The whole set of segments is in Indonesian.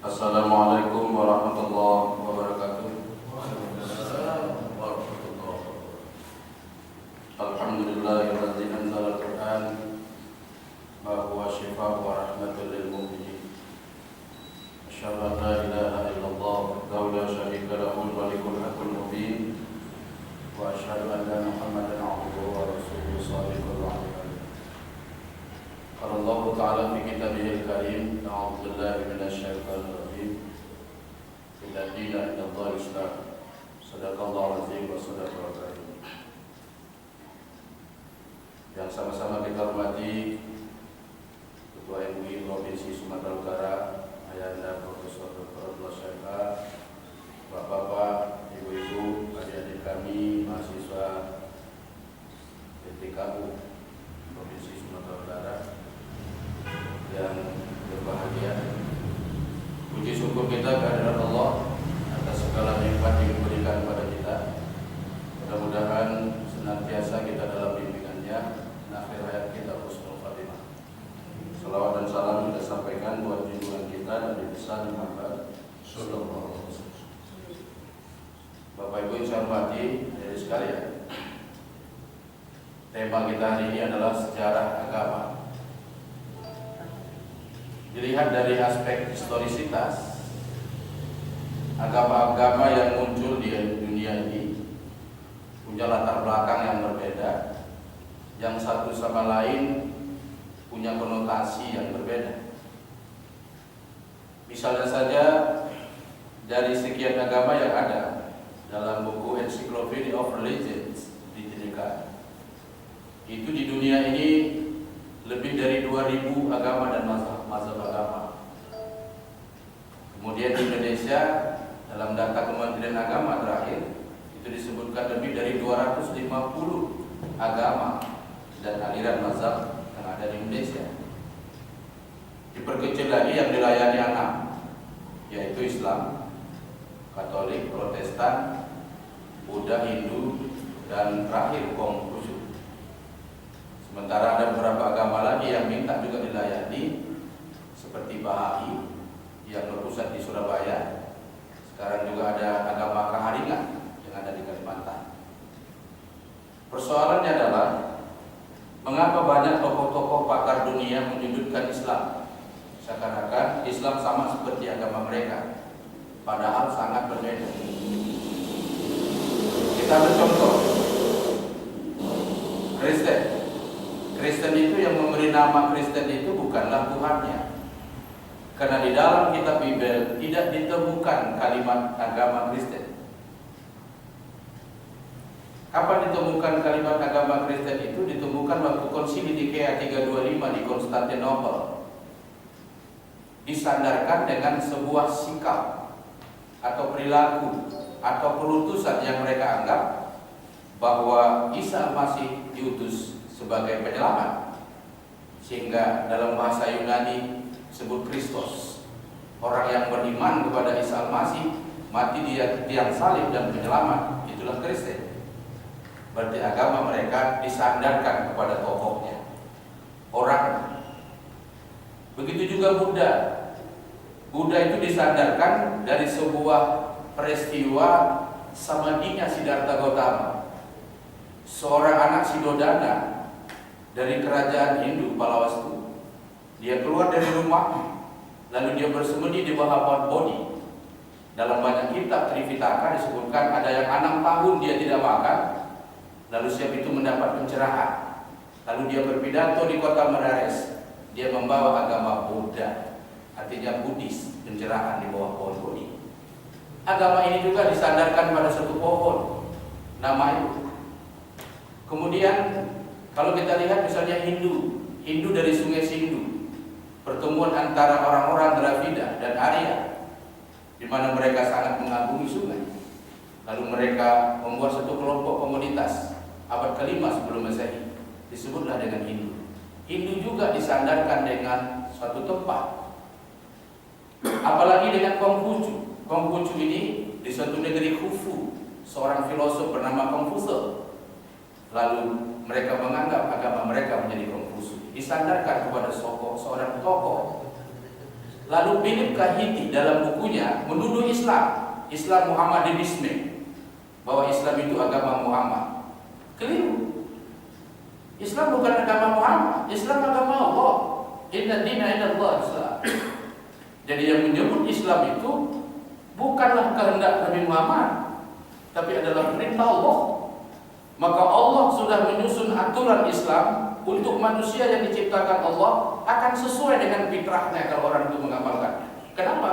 Assalamualaikum warahmatullahi wabarakatuh. Alhamdulillahilladzi anzala al-Qur'an ma huwa shifaa'un wa rahmatun lil mu'minin. Asyhadu an la ilaha illallah wahdahu la syarika lahu al-malikul haqqul mubin wa asyhadu anna Muhammadan 'abduhu wa rasuluhu shadiqul wa'd. Qala Allah Ta'ala fi kitabihil karim, a'udzu billahi minasy syaithanir rajim. Inna dina indallahi Islam. Shadaqallahu azim wa sadaqal karim. Yang sama-sama kita hormati Ketua MUI Provinsi Sumatera Utara, Ayahanda Profesor Dr. Abdullah Syekha, Bapak-bapak, ibu-ibu, adik-adik kami, mahasiswa PTKU Provinsi Sumatera Utara yang berbahagia. Puji syukur kita kehadirat Allah atas segala nikmat yang diberikan kepada kita. Mudah-mudahan senantiasa kita dalam bimbingannya, dan akhir hayat kita husnul khatimah. Salawat dan salam kita sampaikan buat junjungan kita Nabi besar Muhammad sallallahu alaihi wasallam. Bapak Ibu yang saya hormati, hadirin sekalian, tema kita hari ini adalah sejarah agama. Dilihat dari aspek historisitas, agama-agama yang muncul di dunia ini punya latar belakang yang berbeda, yang satu sama lain punya konotasi yang berbeda. Misalnya saja dari sekian agama yang ada dalam buku Encyclopedia of Religions didirikan, itu di dunia ini lebih dari 2000 agama dan mazhab agama. Kemudian di Indonesia dalam data Kementerian Agama terakhir itu disebutkan lebih dari 250 agama dan aliran mazhab yang ada di Indonesia. Diperkecil lagi yang dilayani 6, yaitu Islam, Katolik, Protestan, Buddha, Hindu, dan terakhir Konghucu. Sementara ada beberapa agama lagi yang minta juga dilayani, seperti Baha'i yang berpusat di Surabaya. Sekarang juga ada agama Kaharingan yang ada di Kalimantan. Persoalannya adalah mengapa banyak tokoh-tokoh pakar dunia menyudutkan Islam, seakan-akan Islam sama seperti agama mereka, padahal sangat berbeda. Kita ambil contoh Kristen itu yang memberi nama Kristen itu bukanlah Tuhannya, karena di dalam kitab Bible tidak ditemukan kalimat agama Kristen. Kapan ditemukan kalimat agama Kristen itu? Ditemukan waktu Konsili Nikea 325 di Konstantinopel. Disandarkan dengan sebuah sikap atau perilaku atau perutusan yang mereka anggap bahwa Isa Masih diutus sebagai penyelamat, sehingga dalam bahasa Yunani disebut Kristos. Orang yang beriman kepada Isa Al-Masih, mati di tiang salib dan penyelamat, itulah Kristen. Berarti agama mereka disandarkan kepada tokohnya, orang. Begitu juga Buddha. Buddha itu disandarkan dari sebuah peristiwa Samadinya Siddhartha Gautama, seorang anak Sidodana dari kerajaan Hindu Palawastu. Dia keluar dari rumah, lalu dia bersemedi di bawah pohon Bodhi. Dalam banyak kitab Tripitaka disebutkan ada yang 6 tahun dia tidak makan, lalu siap itu mendapat pencerahan. Lalu dia berpidato di kota Merares. Dia membawa agama Buddha, artinya Buddhis, pencerahan di bawah pohon Bodhi. Agama ini juga disandarkan pada satu pohon, nama itu. Kemudian kalau kita lihat misalnya Hindu dari Sungai Sindhu, pertemuan antara orang-orang Dravida dan Arya, di mana mereka sangat mengagumi sungai. Lalu mereka membuat satu kelompok komunitas abad ke-5 sebelum Masehi, disebutlah dengan Hindu. Hindu juga disandarkan dengan suatu tempat. Apalagi dengan Konghucu. Konghucu ini di suatu negeri Khufu, seorang filosof bernama Kongfuse. Lalu mereka menganggap agama mereka menjadi Konghucu, disandarkan kepada seorang tokoh Lalu Philip Kahiti dalam bukunya menuduh Islam Muhammadinisme, bahwa Islam itu agama Muhammad. Keliru. Islam bukan agama Muhammad, Islam agama Allah. Inna dina inallah Islam. Jadi yang menyebut Islam itu bukanlah kehendak Nabi Muhammad, tapi adalah perintah Allah. Maka Allah sudah menyusun aturan Islam untuk manusia yang diciptakan Allah akan sesuai dengan fitrahnya kalau orang itu mengamalkannya. Kenapa?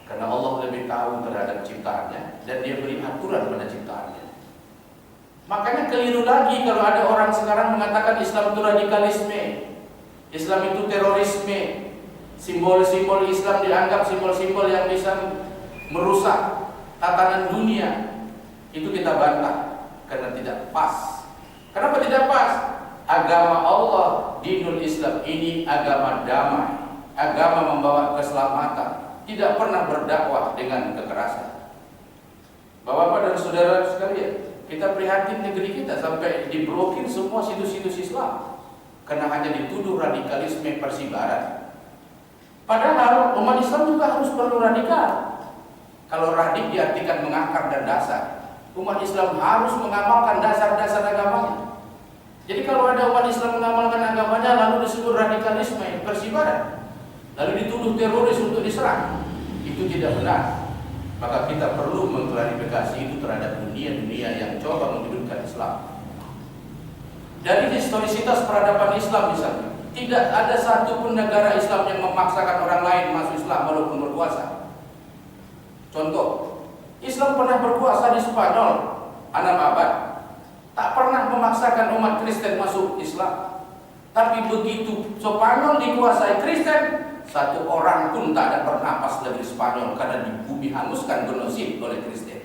Karena Allah lebih tahu terhadap ciptaannya dan Dia beri aturan pada ciptaannya. Makanya keliru lagi kalau ada orang sekarang mengatakan Islam itu radikalisme, Islam itu terorisme, simbol-simbol Islam dianggap simbol-simbol yang bisa merusak tatanan dunia. Itu kita bantah karena tidak pas. Kenapa tidak pas? Agama Allah, dinul Islam ini agama damai, agama membawa keselamatan, tidak pernah berdakwah dengan kekerasan. Bapak-bapak dan saudara sekalian, kita prihatin negeri kita sampai diblokir semua situs-situs Islam karena hanya dituduh radikalisme persibaran. Padahal umat Islam juga harus perlu radikal. Kalau radik diartikan mengakar dan dasar, umat Islam harus mengamalkan dasar-dasar agamanya. Jadi kalau ada umat Islam mengamalkan agamanya lalu disebut radikalisme persibaran, lalu dituduh teroris untuk diserang, itu tidak benar. Maka kita perlu mengklarifikasi itu terhadap dunia-dunia yang coba menghidupkan Islam. Dari historisitas peradaban Islam misalnya, tidak ada satupun negara Islam yang memaksakan orang lain masuk Islam walaupun berkuasa. Contoh, Islam pernah berkuasa di Spanyol 6 abad, tak pernah memaksakan umat Kristen masuk Islam. Tapi begitu Spanyol dikuasai Kristen, satu orang pun tak ada bernapas lagi di Spanyol karena di bumi hanguskan genosid oleh Kristen.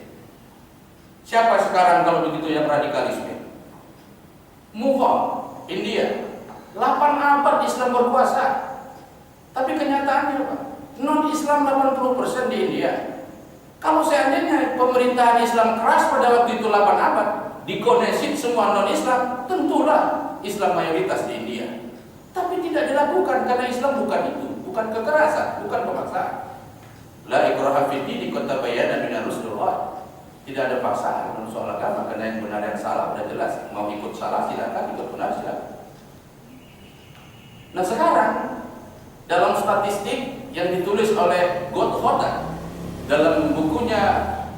Siapa sekarang kalau begitu yang radikalisme? Move on, India. 8 abad Islam berkuasa. Tapi kenyataannya apa? Non-Islam 80% di India. Kalau seandainya pemerintahan Islam keras pada waktu itu 8 abad, dikonesid semua non-Islam, tentulah Islam mayoritas di India. Tapi tidak dilakukan karena Islam bukan itu, bukan kekerasan, bukan pemaksaan. La ikraha fid din qad tabayyana minar rusdul. Tidak ada paksaan dalam soal agama, karena yang benar dan salah sudah jelas. Mau ikut salah silakan, ikut benar silakan. Nah sekarang dalam statistik yang ditulis oleh Gottfried dalam bukunya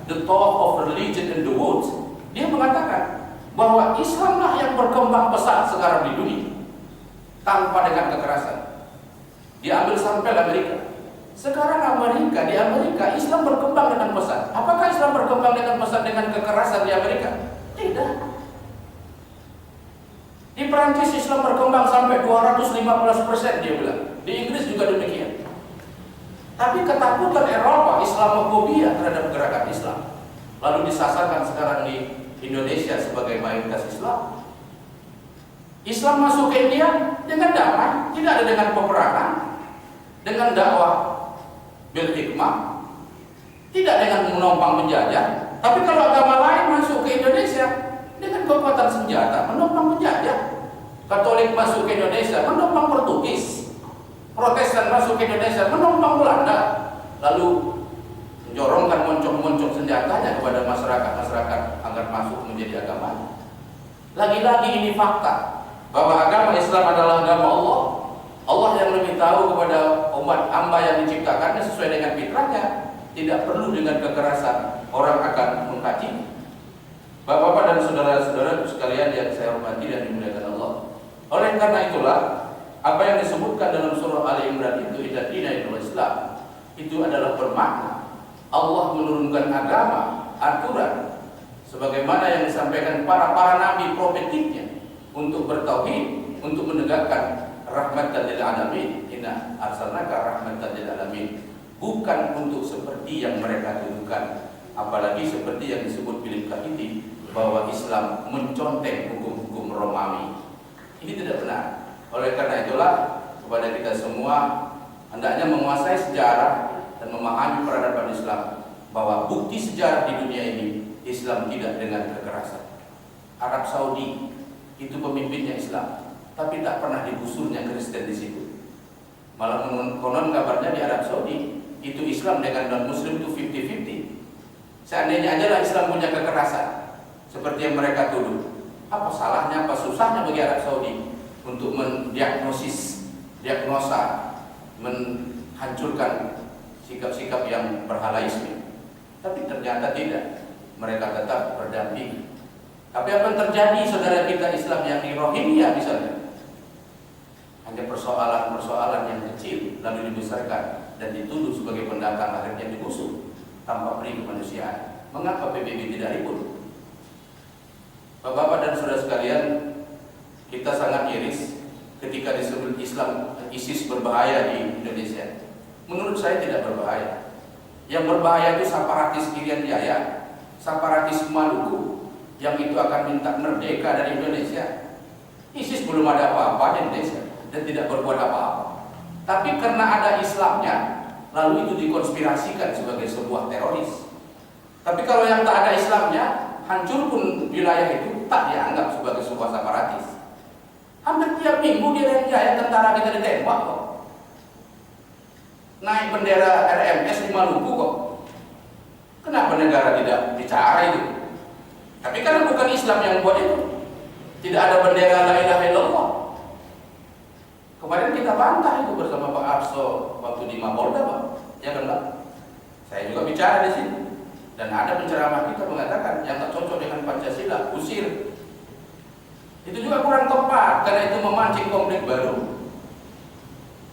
The Talk of Religion in the World, dia mengatakan bahwa Islamlah yang berkembang pesat sekarang di dunia tanpa dengan kekerasan. Diambil sampel Amerika. Sekarang di Amerika Islam berkembang dengan pesat. Apakah Islam berkembang dengan pesat dengan kekerasan di Amerika? Tidak. Di Perancis Islam berkembang sampai 215% dia bilang. Di Inggris juga demikian. Tapi ketakutan Eropa, Islamofobia terhadap gerakan Islam, lalu disasarkan sekarang di Indonesia sebagai mayoritas Islam. Islam masuk ke India dengan damai, tidak ada dengan peperangan, dengan dakwah bil hikmah, tidak dengan menopang penjajah. Tapi kalau agama lain masuk ke Indonesia dengan kekuatan senjata, menopang penjajah. Katolik masuk ke Indonesia, menopang Portugis. Protestan masuk ke Indonesia, menopang Belanda. Lalu menjorongkan moncong-moncong senjatanya kepada masyarakat agar masuk menjadi agama. Lagi-lagi ini fakta bahwa agama Islam adalah agama Allah. Allah yang lebih tahu kepada umat hamba yang diciptakannya sesuai dengan fitrahnya. Tidak perlu dengan kekerasan orang akan mengkaji. Bapak-bapak dan saudara-saudara sekalian yang saya hormati dan dimuliakan Allah. Oleh karena itulah apa yang disebutkan dalam surah Ali Imran itu inna dina inallah Islam, itu adalah bermakna Allah menurunkan agama, aturan sebagaimana yang disampaikan para nabi profetiknya untuk bertauhid, untuk menegakkan rahmatan lil alamin. Inna arsalnaka rahmatan lil alamin. Bukan untuk seperti yang mereka tuduhkan, apalagi seperti yang disebut Philip Kahiti bahwa Islam mencontek hukum-hukum Romawi. Ini tidak benar. Oleh karena itulah kepada kita semua hendaknya menguasai sejarah dan memahami peradaban Islam, bahwa bukti sejarah di dunia ini Islam tidak dengan kekerasan. Arab Saudi itu pemimpinnya Islam, tapi tak pernah digusurnya Kristen di situ. Malah konon kabarnya di Arab Saudi itu Islam dengan non-Muslim itu 50-50. Seandainya aja Islam punya kekerasan seperti yang mereka tuduh, apa salahnya, apa susahnya bagi Arab Saudi untuk diagnosa, menghancurkan sikap-sikap yang berhalaisme. Tapi ternyata tidak, mereka tetap berdamping. Tapi apa yang terjadi saudara kita Islam yang di Rohingya misalnya, hanya persoalan-persoalan yang kecil lalu dibesarkan dan dituduh sebagai pendatang, akhirnya digusur tanpa peri kemanusiaan. Mengapa PBB tidak ribut? Bapak-bapak dan saudara sekalian, kita sangat miris ketika disebut Islam ISIS berbahaya di Indonesia. Menurut saya tidak berbahaya. Yang berbahaya itu separatis Irian Jaya, separatis Maluku, yang itu akan minta merdeka dari Indonesia. ISIS belum ada apa-apa di Indonesia dan tidak berbuat apa-apa. Tapi karena ada Islamnya, lalu itu dikonspirasikan sebagai sebuah teroris. Tapi kalau yang tak ada Islamnya, hancur pun wilayah itu tak dianggap sebagai sebuah separatis. Hampir tiap minggu di Irian Jaya tentara kita ditembak kok. Naik bendera RMS di Maluku kok. Kenapa negara tidak bicara itu? Tapi karena bukan Islam yang buat itu. Tidak ada bendera la ilaha illallah. Kemarin kita bantah itu bersama Pak Arso waktu di Mapolda, Pak. Ya kan, Pak? Saya juga bicara di sini. Dan ada penceramah kita mengatakan yang tak cocok dengan Pancasila, usir. Itu juga kurang tepat karena itu memancing konflik baru.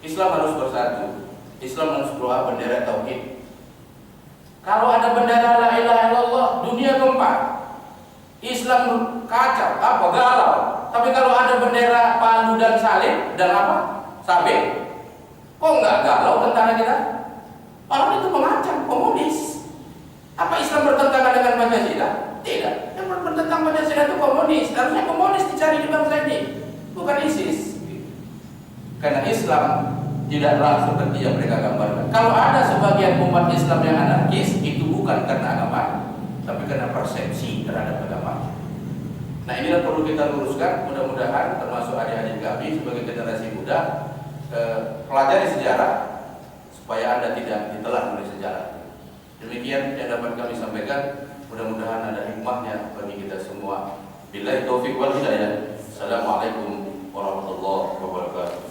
Islam harus bersatu. Islam harus bawa bendera tauhid. Kalau ada bendera la ilaha illallah, dunia gempa. Islam kacau, galau. Tapi kalau ada bendera palu dan salib dan sabit, kok nggak galau tentara kita? Orang itu mengancam komunis. Apa Islam bertentangan dengan Pancasila? Tidak. Yang bertentang Pancasila itu komunis. Harusnya komunis dicari di bangsa ini, bukan ISIS. Karena Islam tidaklah seperti yang mereka gambarkan. Kalau ada sebagian umat Islam yang anarkis, itu bukan karena agama, tapi karena persepsi terhadap agama. Nah, inilah perlu kita luruskan. Mudah-mudahan termasuk adik-adik kami sebagai generasi muda pelajari sejarah supaya Anda tidak ditelan oleh sejarah. Demikian yang dapat kami sampaikan. Mudah-mudahan ada hikmahnya bagi kita semua. Billahi taufiq wal hidayah. Assalamualaikum warahmatullahi wabarakatuh.